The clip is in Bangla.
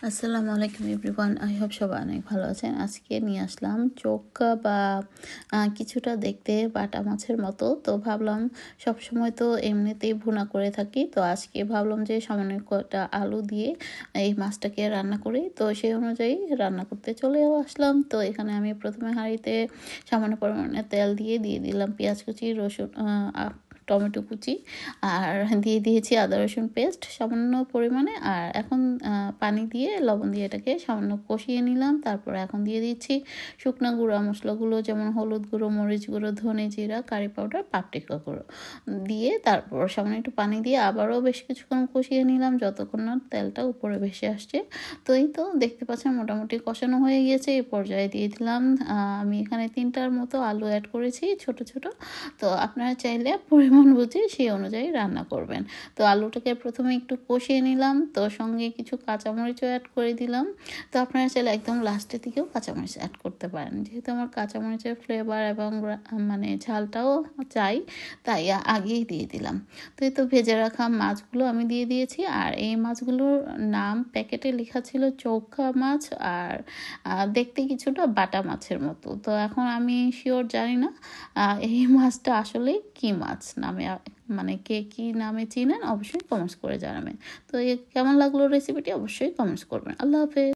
আসসালামু আলাইকুম এভরিওয়ান, আই হোপ সবাই অনেক ভালো আছেন। আজকে নিয়ে আসলাম চোখা বা কিছুটা দেখতে বাটা মাছের মতো। তো ভাবলাম সবসময় তো এমনিতেই ভুনা করে থাকি, তো আজকে ভাবলাম যে সামান্য কটা আলু দিয়ে এই মাছটাকে রান্না করি। তো সেই অনুযায়ী রান্না করতে চলেও আসলাম। তো এখানে আমি প্রথমে হাঁড়িতে সামান্য পরিমাণে তেল দিয়ে দিলাম পেঁয়াজ কুচি, রসুন, টমেটো কুচি, আর দিয়ে দিয়েছি আদা রসুন পেস্ট সামান্য পরিমাণে। আর এখন পানি দিয়ে লবণ দিয়ে এটাকে সামান্য কষিয়ে নিলাম। তারপর এখন দিয়ে দিচ্ছি শুকনো গুঁড়া মশলাগুলো, যেমন হলুদ গুঁড়ো, মরিচ গুঁড়ো, ধনে জিরা, কারি পাউডার, পাপরিকা গুঁড়ো দিয়ে তারপর সামান্য একটু পানি দিয়ে আবারও বেশ কিছুক্ষণ কষিয়ে নিলাম যতক্ষণ না তেলটা উপরে ভেসে আসছে। তো এই তো দেখতে পাচ্ছেন মোটামুটি কষানো হয়ে গিয়েছে। এই পর্যায়ে দিয়ে দিলাম আমি এখানে 3টার মতো আলু অ্যাড করেছি ছোট ছোট। তো আপনারা চাইলে পরিমাণ বুঝে সেই অনুযায়ী রান্না করবেন। তো আলুটাকে প্রথমে একটু কষিয়ে নিলাম, তো সঙ্গে কিছু কাঁচামরিচও অ্যাড করে দিলাম। তো আপনারা চাইলে একদম লাস্টের দিকেও কাঁচামরিচ অ্যাড করতে পারেন, যেহেতু আমার কাঁচামরিচের ফ্লেভার এবং মানে ঝালটাও চাই, তাই আগেই দিয়ে দিলাম। তো এই তো ভেজে রাখা মাছগুলো আমি দিয়ে দিয়েছি। আর এই মাছগুলোর নাম প্যাকেটে লেখা ছিল চোখা মাছ, আর দেখতে কিছুটা বাটা মাছের মতো। তো এখন আমি শিওর জানি না এই মাছটা আসলে কি মাছ নামে, মানে কে কী নামে চিনেন অবশ্যই কমেন্টস করে জানাবেন। তো কেমন লাগলো রেসিপিটি অবশ্যই কমেন্টস করবেন। আল্লাহ হাফেজ।